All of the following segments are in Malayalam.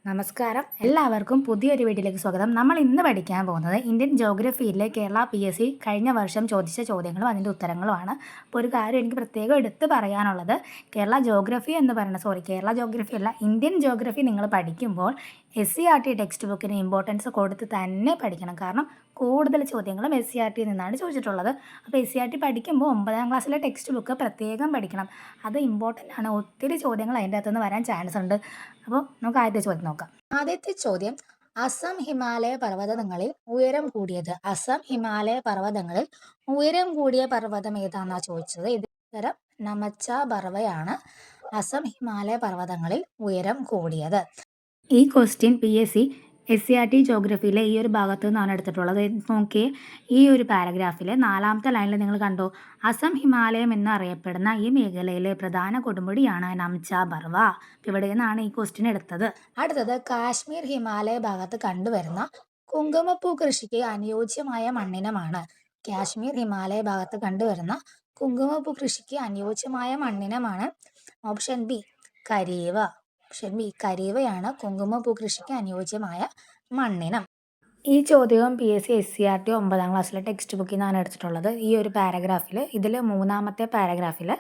നമസ്കാരം, എല്ലാവർക്കും പുതിയൊരു വീഡിയോയിലേക്ക് സ്വാഗതം. നമ്മൾ ഇന്ന് പഠിക്കാൻ പോകുന്നത് ഇന്ത്യൻ ജോഗ്രഫിയിലെ കേരള PSC കഴിഞ്ഞ വർഷം ചോദിച്ച ചോദ്യങ്ങളും അതിൻ്റെ ഉത്തരങ്ങളുമാണ്. അപ്പോൾ ഒരു കാര്യം എനിക്ക് പ്രത്യേകം എടുത്ത് പറയാനുള്ളത്, കേരള ജോഗ്രഫി കേരള ജോഗ്രഫി അല്ല, ഇന്ത്യൻ ജോഗ്രഫി നിങ്ങൾ പഠിക്കുമ്പോൾ SCERT ടെക്സ്റ്റ് ബുക്കിന് ഇമ്പോർട്ടൻസ് കൊടുത്ത് തന്നെ പഠിക്കണം. കാരണം കൂടുതൽ ചോദ്യങ്ങളും SCERT നിന്നാണ് ചോദിച്ചിട്ടുള്ളത്. അപ്പോൾ SCERT പഠിക്കുമ്പോൾ 9ാം ക്ലാസ്സിലെ ടെക്സ്റ്റ് ബുക്ക് പ്രത്യേകം പഠിക്കണം. അത് ഇമ്പോർട്ടൻ്റ് ആണ്. ഒത്തിരി ചോദ്യങ്ങൾ അതിൻ്റെ അകത്തുനിന്ന് വരാൻ ചാൻസ് ഉണ്ട്. അപ്പോൾ നമുക്ക് ആദ്യത്തെ ചോദ്യം നോക്കാം. ആദ്യത്തെ ചോദ്യം, അസം ഹിമാലയ പർവ്വതങ്ങളിൽ ഉയരം കൂടിയത്. അസം ഹിമാലയ പർവ്വതങ്ങളിൽ ഉയരം കൂടിയ പർവ്വതം ഏതാണെന്നാ ചോദിച്ചത്. ഇതിന് ഉത്തരം നമച്ച ബർവയാണ് അസം ഹിമാലയ പർവ്വതങ്ങളിൽ ഉയരം കൂടിയത്. ഈ ക്വസ്റ്റ്യൻ PSC SCERT ജോഗ്രഫിയിലെ ഈ ഒരു ഭാഗത്തു നിന്നാണ് എടുത്തിട്ടുള്ളത്. നോക്കിയേ, ഈ ഒരു പാരഗ്രാഫിൽ 4ാമത്തെ ലൈനിൽ നിങ്ങൾ കണ്ടോ, അസം ഹിമാലയം എന്നറിയപ്പെടുന്ന ഈ മേഖലയിലെ പ്രധാന കൊടുമുടിയാണ് നംച ബർവ. ഇവിടെ നിന്നാണ് ഈ ക്വസ്റ്റ്യൻ എടുത്തത്. അടുത്തത്, കാശ്മീർ ഹിമാലയ ഭാഗത്ത് കണ്ടുവരുന്ന കുങ്കുമപ്പൂ കൃഷിക്ക് അനുയോജ്യമായ മണ്ണിനമാണ്. കാശ്മീർ ഹിമാലയ ഭാഗത്ത് കണ്ടുവരുന്ന കുങ്കുമപ്പൂ കൃഷിക്ക് അനുയോജ്യമായ മണ്ണിനമാണ് ഓപ്ഷൻ ബി കരീവ. ഓപ്ഷൻ ബി കരീവയാണ് കുങ്കുമപ്പൂ കൃഷിക്ക് അനുയോജ്യമായ മണ്ണിനം. ഈ ചോദ്യവും PSC SCERT 9ാം ക്ലാസ്സിലെ ടെക്സ്റ്റ് ബുക്കിൽ നിന്നാണ് എടുത്തിട്ടുള്ളത്. ഈ ഒരു പാരഗ്രാഫിൽ, ഇതിൽ 3ാമത്തെ പാരഗ്രാഫിൽ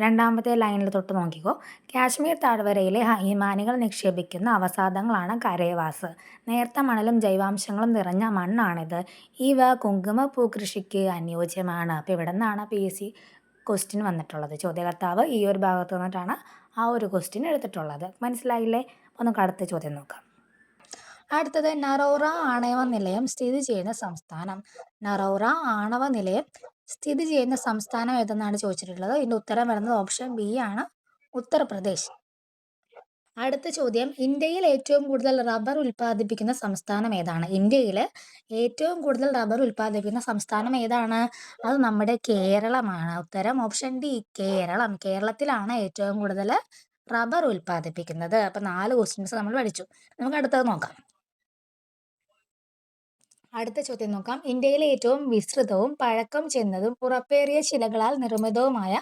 2ാമത്തെ ലൈനിൽ തൊട്ട് നോക്കിക്കോ. കാശ്മീർ താഴ്വരയിലെ ഹിമാനികൾ നിക്ഷേപിക്കുന്ന അവസാദങ്ങളാണ് കരേവാസ്. നേർത്ത മണലും ജൈവാംശങ്ങളും നിറഞ്ഞ മണ്ണാണിത്. ഇവ കുങ്കുമപ്പൂ കൃഷിക്ക് അനുയോജ്യമാണ്. അപ്പോൾ ഇവിടെ നിന്നാണ് PSC ക്വസ്റ്റ്യൻ വന്നിട്ടുള്ളത്. ചോദ്യകർത്താവ് ഈ ഒരു ഭാഗത്ത് നിന്നിട്ടാണ് ആ ഒരു ക്വസ്റ്റ്യൻ എടുത്തിട്ടുള്ളത്. മനസ്സിലായില്ലേ? അപ്പോൾ നമുക്ക് അടുത്ത ചോദ്യം നോക്കാം. അടുത്തത്, നറോറ ആണവ നിലയം സ്ഥിതി ചെയ്യുന്ന സംസ്ഥാനം. നറോറ ആണവ നിലയം സ്ഥിതി ചെയ്യുന്ന സംസ്ഥാനം ഏതെന്നാണ് ചോദിച്ചിട്ടുള്ളത്. ഇതിൻ്റെ ഉത്തരം വരുന്നത് ഓപ്ഷൻ ബി ആണ്, ഉത്തർപ്രദേശ്. അടുത്ത ചോദ്യം, ഇന്ത്യയിൽ ഏറ്റവും കൂടുതൽ റബ്ബർ ഉൽപ്പാദിപ്പിക്കുന്ന സംസ്ഥാനം ഏതാണ്? ഇന്ത്യയിൽ ഏറ്റവും കൂടുതൽ റബ്ബർ ഉൽപ്പാദിപ്പിക്കുന്ന സംസ്ഥാനം ഏതാണ്? അത് നമ്മുടെ കേരളമാണ്. ഉത്തരം ഓപ്ഷൻ ഡി, കേരളം. കേരളത്തിലാണ് ഏറ്റവും കൂടുതൽ റബ്ബർ ഉൽപ്പാദിപ്പിക്കുന്നത്. അപ്പം 4 ക്വസ്റ്റ്യൻസ് നമ്മൾ പഠിച്ചു. നമുക്ക് അടുത്തത് നോക്കാം. അടുത്ത ചോദ്യം നോക്കാം. ഇന്ത്യയിലെ ഏറ്റവും വിസ്തൃതവും പഴക്കം ചെന്നതും ഉറപ്പേറിയ ശിലകളാൽ നിർമ്മിതവുമായ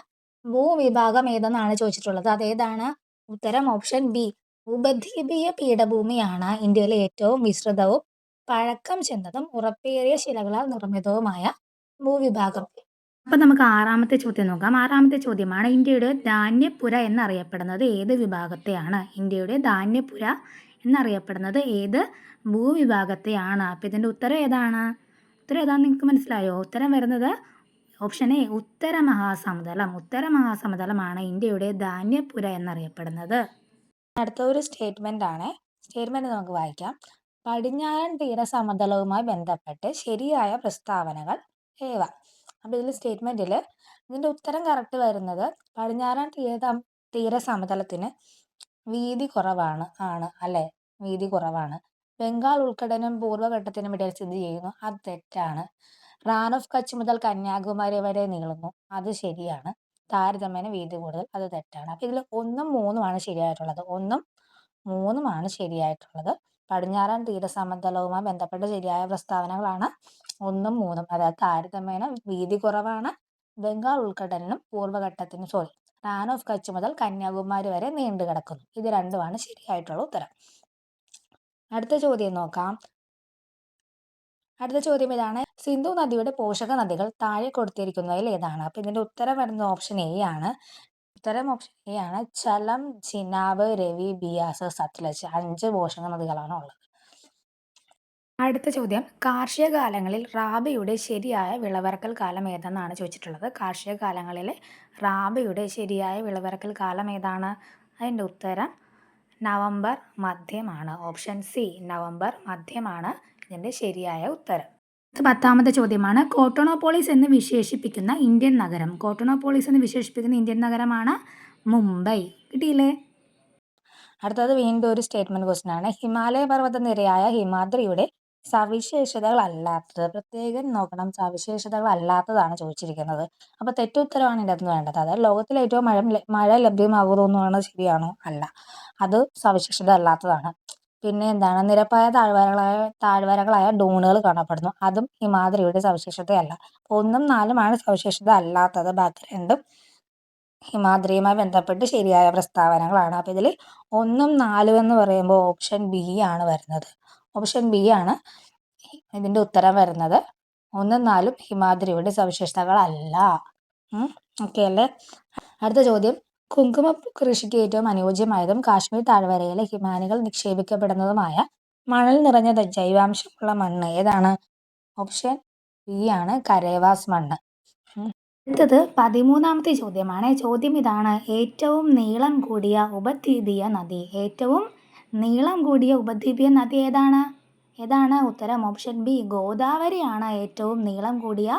ഭൂവിഭാഗം ഏതെന്നാണ് ചോദിച്ചിട്ടുള്ളത്. അതേതാണ്? ഉത്തരം ഓപ്ഷൻ ബി, ഉപദ്വീപീയ പീഠഭൂമിയാണ് ഇന്ത്യയിലെ ഏറ്റവും വിസ്തൃതവും പഴക്കം ചെന്നതും ഉറപ്പേറിയ ശിലകളാൽ നിർമ്മിതവുമായ ഭൂവിഭാഗം. അപ്പം നമുക്ക് 6ാമത്തെ ചോദ്യം നോക്കാം. 6ാമത്തെ ചോദ്യമാണ്, ഇന്ത്യയുടെ ധാന്യപ്പുര എന്നറിയപ്പെടുന്നത് ഏത് വിഭാഗത്തെയാണ്? ഇന്ത്യയുടെ ധാന്യപ്പുര എന്നറിയപ്പെടുന്നത് ഏത് ഭൂവിഭാഗത്തെയാണ്? അപ്പം ഇതിൻ്റെ ഉത്തരം ഏതാണ്? ഉത്തരം ഏതാണെന്ന് നിങ്ങൾക്ക് മനസ്സിലായോ? ഉത്തരം വരുന്നത് ഓപ്ഷൻ എ, ഉത്തര മഹാസമുദ്രം. ഉത്തര മഹാസമുദ്രമാണ് ഇന്ത്യയുടെ ധാന്യപ്പുര എന്നറിയപ്പെടുന്നത്. അടുത്ത ഒരു സ്റ്റേറ്റ്മെൻ്റ് ആണ്. സ്റ്റേറ്റ്മെൻറ്റ് നമുക്ക് വായിക്കാം. പടിഞ്ഞാറൻ തീരസമതലവുമായി ബന്ധപ്പെട്ട് ശരിയായ പ്രസ്താവനകൾ ഏവ. അപ്പോൾ ഇതിൽ സ്റ്റേറ്റ്മെൻറ്റിൽ ഇതിൻ്റെ ഉത്തരം കറക്റ്റ് വരുന്നത് പടിഞ്ഞാറൻ തീരസമതലത്തിന് വീതി കുറവാണ് അല്ലേ? വീതി കുറവാണ്. ബംഗാൾ ഉൾക്കടലിനും പൂർവ്വഘട്ടത്തിനും ഇടയിൽ സ്ഥിതി ചെയ്യുന്നു. അത് തെറ്റാണ്. റാൻ ഓഫ് കച്ച് മുതൽ കന്യാകുമാരി വരെ നീളുന്നു. അത് ശരിയാണ്. താരതമ്യേന വീതി കൂടുതൽ. അത് തെറ്റാണ്. അപ്പോൾ ഇതിൽ 1ഉം 3ഉമാണ് ശരിയായിട്ടുള്ളത്. 1ഉം 3ഉമാണ് ശരിയായിട്ടുള്ളത്. പടിഞ്ഞാറൻ തീരസമതലവുമായി ബന്ധപ്പെട്ട ശരിയായ പ്രസ്താവനകളാണ് 1ഉം 3ഉം. അതായത് താരതമ്യേന വീതി കുറവാണ്, ബംഗാൾ ഉൾക്കടലിനും പൂർവ്വഘട്ടത്തിനും റാൻ ഓഫ് കച്ച് മുതൽ കന്യാകുമാരി വരെ നീണ്ടു കിടക്കുന്നു. ഇത് രണ്ടുമാണ് ശരിയായിട്ടുള്ള ഉത്തരം. അടുത്ത ചോദ്യം നോക്കാം. അടുത്ത ചോദ്യം ഇതാണ്, സിന്ധു നദിയുടെ പോഷക നദികൾ താഴെ കൊടുത്തിരിക്കുന്നതിൽ ഏതാണ്? അപ്പം ഇതിൻ്റെ ഉത്തരം വരുന്നത് ഓപ്ഷൻ എ ആണ്. ഉത്തരം ഓപ്ഷൻ എ ആണ്. ചലം, ചിനാബ്, രവി, ബിയാസ്, സത്ലജ്. 5 പോഷക നദികളാണ് ഉള്ളത്. അടുത്ത ചോദ്യം, കാർഷിക കാലങ്ങളിൽ റാബിയുടെ ശരിയായ വിളവിറക്കൽ കാലം ഏതെന്നാണ് ചോദിച്ചിട്ടുള്ളത്. കാർഷിക കാലങ്ങളിലെ റാബിയുടെ ശരിയായ വിളവിറക്കൽ കാലം ഏതാണ്? അതിൻ്റെ ഉത്തരം നവംബർ മധ്യമാണ്. ഓപ്ഷൻ സി, നവംബർ മധ്യമാണ് ഇതിൻ്റെ ശരിയായ ഉത്തരം. 10ാമത്തെ ചോദ്യമാണ്, കോട്ടോണോപോളിസ് എന്ന് വിശേഷിപ്പിക്കുന്ന ഇന്ത്യൻ നഗരം. കോട്ടോണോപോളിസ് എന്ന് വിശേഷിപ്പിക്കുന്ന ഇന്ത്യൻ നഗരമാണ് മുംബൈ. കിട്ടിയില്ലേ? അടുത്തത് വീണ്ടും ഒരു സ്റ്റേറ്റ്മെന്റ് ക്വസ്റ്റ്യൻ ആണ്. ഹിമാലയ പർവ്വതനിരയായ ഹിമാദ്രിയുടെ സവിശേഷതകൾ അല്ലാത്തത്. പ്രത്യേകം നോക്കണം, സവിശേഷതകൾ അല്ലാത്തതാണ് ചോദിച്ചിരിക്കുന്നത്. അപ്പോൾ തെറ്റുത്തരമാണ് ഇതിൻ്റെ അകത്ത് വേണ്ടത്. അതായത് ലോകത്തിലെ ഏറ്റവും മഴ ലഭ്യമാകുന്നതാണ്. ശരിയാണോ? അല്ല, അത് സവിശേഷത അല്ലാത്തതാണ്. പിന്നെ എന്താണ്? നിരപ്പായ താഴ്വരകളായ ഡൂണുകൾ കാണപ്പെടുന്നു. അതും ഹിമാദ്രിയുടെ സവിശേഷതയല്ല. 1ഉം 4ഉമാണ് സവിശേഷത അല്ലാത്തത്. ബാക്കി രണ്ടും ഹിമാദ്രിയുമായി ബന്ധപ്പെട്ട് ശരിയായ പ്രസ്താവനകളാണ്. അപ്പോൾ ഇതിൽ 1ഉം 4ഉം എന്ന് പറയുമ്പോൾ ഓപ്ഷൻ ബി ആണ് വരുന്നത്. ഓപ്ഷൻ ബി ആണ് ഇതിൻ്റെ ഉത്തരം വരുന്നത്. 1ഉം 4ഉം ഹിമാദ്രിയുടെ സവിശേഷതകളല്ല. ഓക്കെ അല്ലേ? അടുത്ത ചോദ്യം, കുങ്കുമ കൃഷിക്ക് ഏറ്റവും അനുയോജ്യമായതും കാശ്മീർ താഴ്വരയിലെ ഹിമാനികൾ നിക്ഷേപിക്കപ്പെടുന്നതുമായ മണൽ നിറഞ്ഞ ജൈവാംശമുള്ള മണ്ണ് ഏതാണ്? ഓപ്ഷൻ ബി ആണ് കരേവാസ് മണ്ണ്. അടുത്തത് 13ാമത്തെ ചോദ്യമാണ്. ചോദ്യം ഇതാണ്: ഏറ്റവും നീളം കൂടിയ ഉപദ്വീപീയ നദി. ഏറ്റവും നീളം കൂടിയ ഉപദ്വീപീയ നദി ഏതാണ്? ഉത്തരം ഓപ്ഷൻ ബി ഗോദാവരിയാണ് ഏറ്റവും നീളം കൂടിയ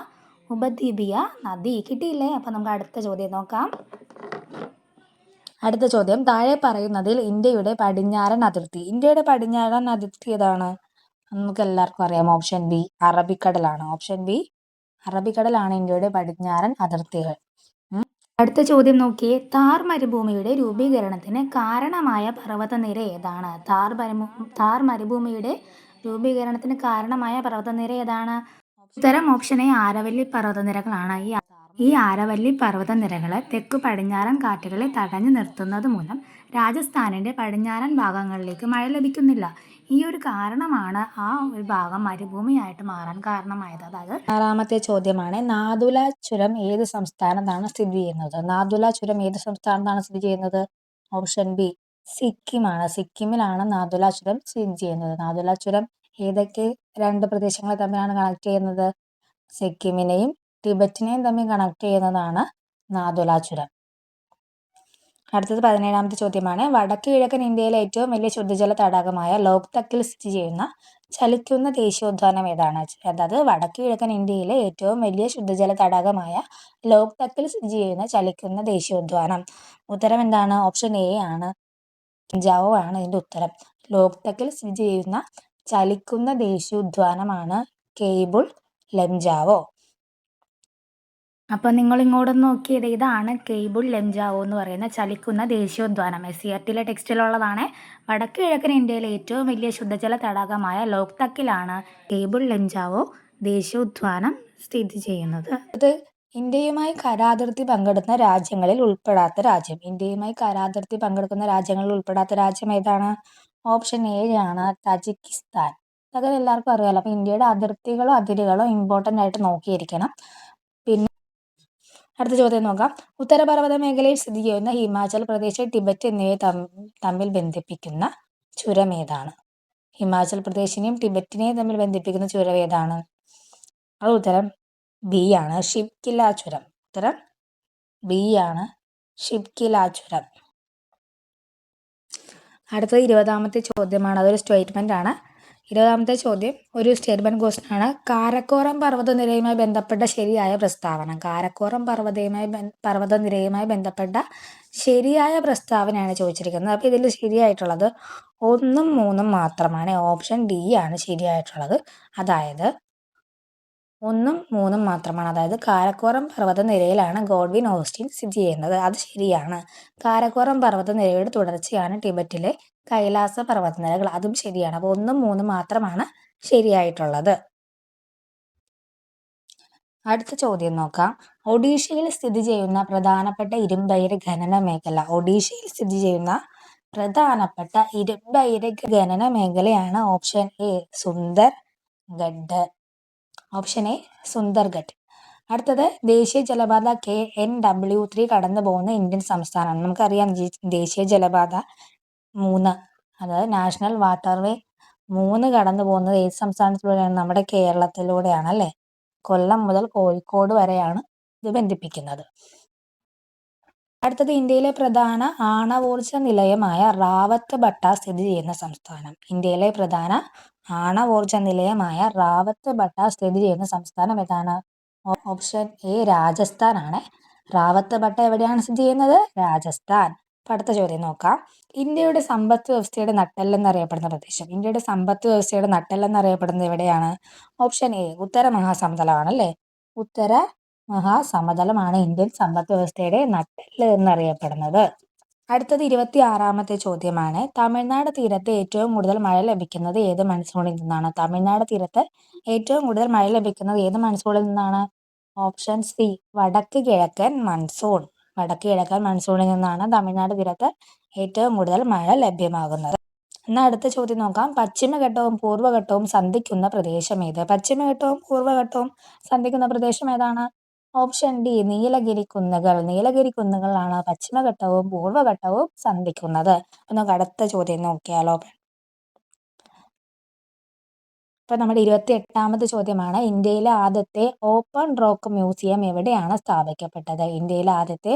ഉപദ്വീപീയ നദി. കിട്ടിയില്ലേ? അപ്പം നമുക്ക് അടുത്ത ചോദ്യം നോക്കാം. അടുത്ത ചോദ്യം, താഴെ പറയുന്നതിൽ ഇന്ത്യയുടെ പടിഞ്ഞാറൻ അതിർത്തി ഏതാണ്? നമുക്ക് എല്ലാവർക്കും അറിയാം. ഓപ്ഷൻ ബി അറബിക്കടലാണ്. ഓപ്ഷൻ ബി അറബിക്കടലാണ് ഇന്ത്യയുടെ പടിഞ്ഞാറൻ അതിർത്തികൾ. അടുത്ത ചോദ്യം നോക്കിയേ. താർ മരുഭൂമിയുടെ രൂപീകരണത്തിന് കാരണമായ പർവ്വതനിര ഏതാണ്? താർ മരുഭൂമിയുടെ രൂപീകരണത്തിന് കാരണമായ പർവ്വതനിര ഏതാണ്? ഉത്തരം ഓപ്ഷൻ എ ആരവല്ലി പർവ്വതനിരകളാണ്. ഈ ആരവല്ലി പർവ്വതനിരകൾ തെക്കു പടിഞ്ഞാറൻ കാറ്റുകളെ തടഞ്ഞു നിർത്തുന്നത് മൂലം രാജസ്ഥാനിൻ്റെ പടിഞ്ഞാറൻ ഭാഗങ്ങളിലേക്ക് മഴ ലഭിക്കുന്നില്ല. ഈ ഒരു കാരണമാണ് ആ ഒരു ഭാഗം മരുഭൂമിയായിട്ട് മാറാൻ കാരണമായത്. അതായത് 6ാമത്തെ ചോദ്യമാണ്, നാഥുല ചുരം ഏത് സംസ്ഥാനത്താണ് സ്ഥിതി ചെയ്യുന്നത്? Option B സിക്കിമാണ്. സിക്കിമിലാണ് നാഥുല ചുരം സ്ഥിതി ചെയ്യുന്നത്. നാഥുല ചുരം ഏതൊക്കെ 2 പ്രദേശങ്ങളെ തമ്മിലാണ് കണക്ട് ചെയ്യുന്നത്? സിക്കിമിനെയും ടിബറ്റിനെയും തമ്മിൽ കണക്ട് ചെയ്യുന്നതാണ് നാഥുല ചുരം. അടുത്തത് 17ാമത്തെ ചോദ്യമാണ്, വടക്ക് കിഴക്കൻ ഇന്ത്യയിലെ ഏറ്റവും വലിയ ശുദ്ധജല തടാകമായ ലോക്തക്കിൽ സ്ഥിതി ചെയ്യുന്ന ചലിക്കുന്ന ദേശീയോദ്യാനം ഏതാണ്? അതായത് വടക്ക് കിഴക്കൻ ഇന്ത്യയിലെ ഏറ്റവും വലിയ ശുദ്ധജല തടാകമായ ലോക്തക്കിൽ സ്ഥിതി ചെയ്യുന്ന ചലിക്കുന്ന ദേശീയോദ്യാനം. ഉത്തരം എന്താണ്? ഓപ്ഷൻ എ ആണ് ലെംജാവോ ആണ് ഇതിൻ്റെ ഉത്തരം. ലോക്തക്കിൽ സ്ഥിതി ചെയ്യുന്ന ചലിക്കുന്ന ദേശീയോദ്യാനമാണ് കേബിൾ ലെംജാവോ. അപ്പോൾ നിങ്ങൾ ഇങ്ങോട്ട് നോക്കിയത് ഇതാണ് കേബിൾ ലെംജാവോ എന്ന് പറയുന്ന ചലിക്കുന്ന ദേശീയോദ്യാനം. SCERTയിലെ ടെക്സ്റ്റിലുള്ളതാണ്. വടക്ക് കിഴക്കൻ ഇന്ത്യയിലെ ഏറ്റവും വലിയ ശുദ്ധജല തടാകമായ ലോക്തക്കിലാണ് കേബിൾ ലെംജാവോ ദേശീയോദ്യാനം സ്ഥിതി ചെയ്യുന്നത്. അത് ഇന്ത്യയുമായി കരാതിർത്തി പങ്കിടുന്ന രാജ്യങ്ങളിൽ ഉൾപ്പെടാത്ത രാജ്യം ഏതാണ്? ഓപ്ഷൻ എ ആണ് തജിക്കിസ്ഥാൻ. അതൊക്കെ എല്ലാവർക്കും അറിയാമല്ലോ. അപ്പോൾ ഇന്ത്യയുടെ അതിരുകളോ ഇമ്പോർട്ടൻ്റ് ആയിട്ട് നോക്കിയിരിക്കണം. പിന്നെ അടുത്ത ചോദ്യം നോക്കാം. ഉത്തരപർവ്വത മേഖലയിൽ സ്ഥിതി ചെയ്യുന്ന ഹിമാചൽ പ്രദേശ്, ടിബറ്റ് എന്നിവയെ തമ്മിൽ ബന്ധിപ്പിക്കുന്ന ചുരം ഏതാണ്? ഹിമാചൽ പ്രദേശിനെയും ടിബറ്റിനെയും തമ്മിൽ ബന്ധിപ്പിക്കുന്ന ചുരം ഏതാണ്? അത് ഉത്തരം ബി ആണ് ഷിപ്കില ചുരം. ഉത്തരം ബി ആണ് ഷിപ്കില ചുരം. അടുത്തത് 20ാമത്തെ ചോദ്യമാണ്. അതൊരു സ്റ്റേറ്റ്മെൻ്റ് ആണ്. 20ാമത്തെ ചോദ്യം ഒരു സ്റ്റേറ്റ്മെൻറ്റ് ക്വസ്റ്റ്യൻ ആണ്. കാരക്കോറം പർവ്വതനിരയുമായി ബന്ധപ്പെട്ട ശരിയായ പ്രസ്താവന. കാരക്കോറം പർവ്വതനിരയുമായി ബന്ധപ്പെട്ട ശരിയായ പ്രസ്താവനയാണ് ചോദിച്ചിരിക്കുന്നത്. അപ്പോൾ ഇതിൽ ശരിയായിട്ടുള്ളത് 1ഉം 3ഉം മാത്രമാണ്. ഓപ്ഷൻ ഡി ആണ് ശരിയായിട്ടുള്ളത്. അതായത് 1ഉം 3ഉം മാത്രമാണ്. അതായത് കാരക്കോറം പർവ്വതനിരയിലാണ് ഗോഡ്വിൻ ഓസ്റ്റിൻ സ്ഥിതി ചെയ്യുന്നത്. അത് ശരിയാണ്. കാരക്കോറം പർവ്വതനിരയുടെ തുടർച്ചയാണ് ടിബറ്റിലെ കൈലാസ പർവ്വതനിരകൾ. അതും ശരിയാണ്. അപ്പോൾ 1ഉം 3ഉം മാത്രമാണ് ശരിയായിട്ടുള്ളത്. അടുത്ത ചോദ്യം നോക്കാം. ഒഡീഷയിൽ സ്ഥിതി ചെയ്യുന്ന പ്രധാനപ്പെട്ട ഇരുമ്പയിര് ഖനന മേഖലയാണ് ഓപ്ഷൻ എ സുന്ദർഗഡ്. അടുത്തത് ദേശീയ ജലപാത KN-W3 കടന്നു പോകുന്ന ഇന്ത്യൻ സംസ്ഥാനമാണ്. നമുക്കറിയാം ദേശീയ ജലപാത 3, അതായത് നാഷണൽ വാട്ടർവേ 3 കടന്നു പോകുന്നത് ഏത് സംസ്ഥാനത്തിലൂടെയാണ്? നമ്മുടെ കേരളത്തിലൂടെയാണ് അല്ലേ? കൊല്ലം മുതൽ കോഴിക്കോട് വരെയാണ് ഇത് ബന്ധിപ്പിക്കുന്നത്. അടുത്തത് ഇന്ത്യയിലെ പ്രധാന ആണവോർജ നിലയമായ റാവത്ത് സ്ഥിതി ചെയ്യുന്ന സംസ്ഥാനം. സ്ഥിതി ചെയ്യുന്ന സംസ്ഥാനം ഏതാണ്? ഓപ്ഷൻ എ രാജസ്ഥാൻ ആണ്. റാവത്ത് ഭട്ട എവിടെയാണ് സ്ഥിതി ചെയ്യുന്നത്? രാജസ്ഥാൻ. അടുത്ത ചോദ്യം നോക്കാം. ഇന്ത്യയുടെ സമ്പദ് വ്യവസ്ഥയുടെ നട്ടെല്ലെന്നറിയപ്പെടുന്ന പ്രദേശം എവിടെയാണ്? ഓപ്ഷൻ എ ഉത്തര മഹാസമതലമാണല്ലേ. ഉത്തര മഹാസമതലമാണ് ഇന്ത്യൻ സമ്പദ് വ്യവസ്ഥയുടെ നട്ടെല്ല് എന്നറിയപ്പെടുന്നത്. അടുത്തത് 26ാമത്തെ ചോദ്യമാണ്. തമിഴ്നാട് തീരത്ത് ഏറ്റവും കൂടുതൽ മഴ ലഭിക്കുന്നത് ഏത് മൺസൂണിൽ നിന്നാണ്? ഓപ്ഷൻ സി വടക്ക് കിഴക്കൻ മൺസൂൺ. വടക്ക് കിഴക്കൻ മൺസൂണിൽ നിന്നാണ് തമിഴ്നാട് തീരത്ത് ഏറ്റവും കൂടുതൽ മഴ ലഭ്യമാകുന്നത്. എന്നാൽ അടുത്ത ചോദ്യം നോക്കാം. പശ്ചിമഘട്ടവും പൂർവ്വഘട്ടവും സന്ധിക്കുന്ന പ്രദേശം ഏത്? പശ്ചിമഘട്ടവും പൂർവ്വഘട്ടവും സന്ധിക്കുന്ന പ്രദേശം ഏതാണ്? ഓപ്ഷൻ ഡി നീലഗിരി കുന്നുകൾ. നീലഗിരി കുന്നുകളാണ് പശ്ചിമഘട്ടവും പൂർവ്വഘട്ടവും സന്ധിക്കുന്നത്. അപ്പൊ നമുക്ക് അടുത്ത ചോദ്യം നോക്കിയാലോ. ഇപ്പൊ നമ്മുടെ 28ാമത്തെ ചോദ്യമാണ്. ഇന്ത്യയിലെ ആദ്യത്തെ ഓപ്പൺ റോക്ക് മ്യൂസിയം എവിടെയാണ് സ്ഥാപിക്കപ്പെട്ടത്? ഇന്ത്യയിലെ ആദ്യത്തെ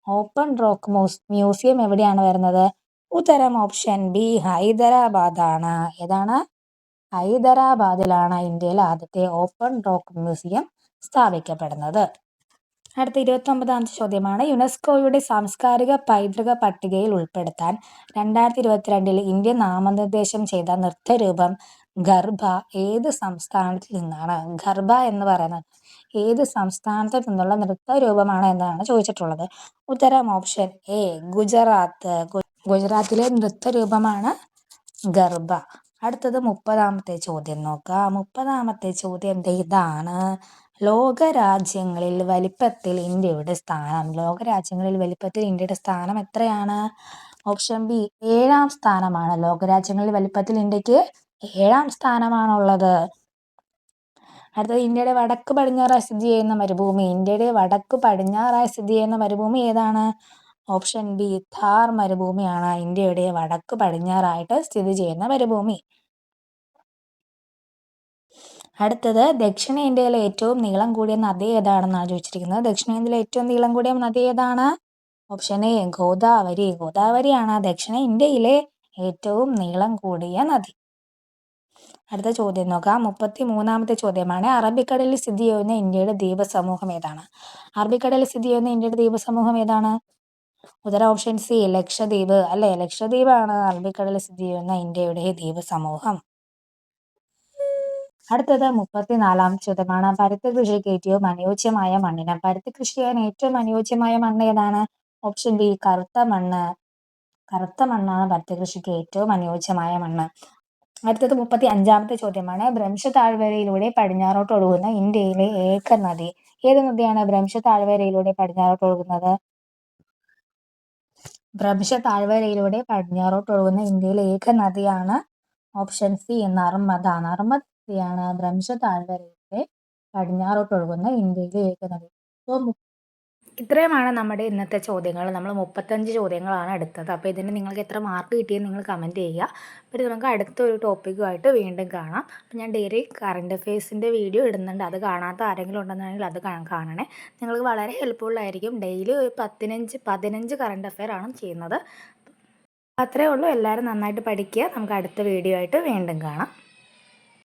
ഓപ്പൺ റോക്ക് മ്യൂസിയം എവിടെയാണ് വരുന്നത്? ഉത്തരം ഓപ്ഷൻ ബി ഹൈദരാബാദ് ആണ്. ഏതാണ്? ഹൈദരാബാദിലാണ് ഇന്ത്യയിലെ ആദ്യത്തെ ഓപ്പൺ റോക്ക് മ്യൂസിയം സ്ഥാപിക്കപ്പെടുന്നത്. അടുത്ത 29ാമത്തെ ചോദ്യമാണ്. യുനെസ്കോയുടെ സാംസ്കാരിക പൈതൃക പട്ടികയിൽ ഉൾപ്പെടുത്താൻ 2022 ഇന്ത്യ നാമനിർദ്ദേശം ചെയ്ത നൃത്തരൂപം ഗർഭ ഏത് സംസ്ഥാനത്തിൽ നിന്നാണ്? ഗർഭ എന്ന് പറയുന്നത് ഏത് സംസ്ഥാനത്തിൽ നിന്നുള്ള നൃത്തരൂപമാണ് എന്നാണ് ചോദിച്ചിട്ടുള്ളത്. ഉത്തരം ഓപ്ഷൻ എ ഗുജറാത്ത്. ഗുജറാത്തിലെ നൃത്തരൂപമാണ് ഗർഭ. അടുത്തത് 30ാമത്തെ ചോദ്യം നോക്കാം. 30ാമത്തെ ചോദ്യം ഇതാണ്. ലോകരാജ്യങ്ങളിൽ വലിപ്പത്തിൽ ഇന്ത്യയുടെ സ്ഥാനം. ലോകരാജ്യങ്ങളിൽ വലിപ്പത്തിൽ ഇന്ത്യയുടെ സ്ഥാനം എത്രയാണ്? ഓപ്ഷൻ ബി 7ാം സ്ഥാനമാണ്. ലോകരാജ്യങ്ങളിൽ വലിപ്പത്തിൽ ഇന്ത്യക്ക് 7ാം സ്ഥാനമാണുള്ളത്. അടുത്തത് ഇന്ത്യയുടെ വടക്ക് പടിഞ്ഞാറായി സ്ഥിതി ചെയ്യുന്ന മരുഭൂമി. ഇന്ത്യയുടെ വടക്ക് പടിഞ്ഞാറായി സ്ഥിതി ചെയ്യുന്ന മരുഭൂമി ഏതാണ്? ഓപ്ഷൻ ബി ഥാർ മരുഭൂമിയാണ് ഇന്ത്യയുടെ വടക്ക് പടിഞ്ഞാറായിട്ട് സ്ഥിതി ചെയ്യുന്ന മരുഭൂമി. അടുത്തത് ദക്ഷിണേന്ത്യയിലെ ഏറ്റവും നീളം കൂടിയ നദി ഏതാണെന്നാണ് ചോദിച്ചിരിക്കുന്നത്. ദക്ഷിണേന്ത്യയിലെ ഏറ്റവും നീളം കൂടിയ നദി ഏതാണ്? Option A Godavari. ഗോദാവരിയാണ് ദക്ഷിണേന്ത്യയിലെ ഏറ്റവും നീളം കൂടിയ നദി. അടുത്ത ചോദ്യം നോക്കാം. 33ാമത്തെ ചോദ്യമാണ്. അറബിക്കടലിൽ സ്ഥിതി ചെയ്യുന്ന ഇന്ത്യയുടെ ദ്വീപസമൂഹം ഏതാണ്? അറബിക്കടലിൽ സ്ഥിതി ചെയ്യുന്ന ഇന്ത്യയുടെ ദ്വീപസമൂഹം ഏതാണ്? ഉത്തരം ഓപ്ഷൻ സി ലക്ഷദ്വീപ്. അല്ലെ, ലക്ഷദ്വീപാണ് അറബിക്കടലിൽ സ്ഥിതി ചെയ്യുന്ന ഇന്ത്യയുടെ ദ്വീപസമൂഹം. അടുത്തത് 34ാമത്തെ ചോദ്യമാണ്. പരുത്തി കൃഷിക്ക് ഏറ്റവും അനുയോജ്യമായ മണ്ണിനം. പരുത്തി കൃഷി ചെയ്യാൻ ഏറ്റവും അനുയോജ്യമായ മണ്ണ് ഏതാണ്? ഓപ്ഷൻ ബി കറുത്ത മണ്ണ്. കറുത്ത മണ്ണാണ് പരുത്തി കൃഷിക്ക് ഏറ്റവും അനുയോജ്യമായ മണ്ണ്. അടുത്തത് 35ാമത്തെ ചോദ്യമാണ്. ഭ്രംശ താഴ്വരയിലൂടെ പടിഞ്ഞാറോട്ട് ഒഴുകുന്ന ഇന്ത്യയിലെ ഏക നദി. ഏത് നദിയാണ് ഭ്രംശ താഴ്വരയിലൂടെ പടിഞ്ഞാറോട്ട് ഒഴുകുന്നത്? ഭ്രംശ താഴ്വരയിലൂടെ പടിഞ്ഞാറോട്ട് ഒഴുകുന്ന ഇന്ത്യയിലെ ഏക നദിയാണ് ഓപ്ഷൻ സി നർമ്മദ. നർമ്മദ നദിയാണ് ഭ്രംശ താഴ്വരയിലൂടെ പടിഞ്ഞാറോട്ട് ഒഴുകുന്ന ഇന്ത്യയിലെ ഏക നദി. അപ്പോൾ ഇത്രയുമാണ് നമ്മുടെ ഇന്നത്തെ ചോദ്യങ്ങൾ. നമ്മൾ 35 ചോദ്യങ്ങളാണ് എടുത്തത്. അപ്പോൾ ഇതിന് നിങ്ങൾക്ക് എത്ര മാർക്ക് കിട്ടിയെന്ന് നിങ്ങൾ കമൻറ്റ് ചെയ്യുക. പിന്നെ നമുക്ക് അടുത്തൊരു ടോപ്പിക്കുമായിട്ട് വീണ്ടും കാണാം. അപ്പോൾ ഞാൻ ഡെയിലി കറണ്ട് അഫെയർസിൻ്റെ വീഡിയോ ഇടുന്നുണ്ട്. അത് കാണാത്ത ആരെങ്കിലും ഉണ്ടെന്നുണ്ടെങ്കിൽ അത് കാണണേ. നിങ്ങൾക്ക് വളരെ ഹെൽപ്ഫുള്ളായിരിക്കും. ഡെയിലി ഒരു 15 കറണ്ട് അഫെയർ ആണ് ചെയ്യുന്നത്. അത്രയേ ഉള്ളൂ. എല്ലാവരും നന്നായിട്ട് പഠിക്കുക. നമുക്ക് അടുത്ത വീഡിയോ ആയിട്ട് വീണ്ടും കാണാം.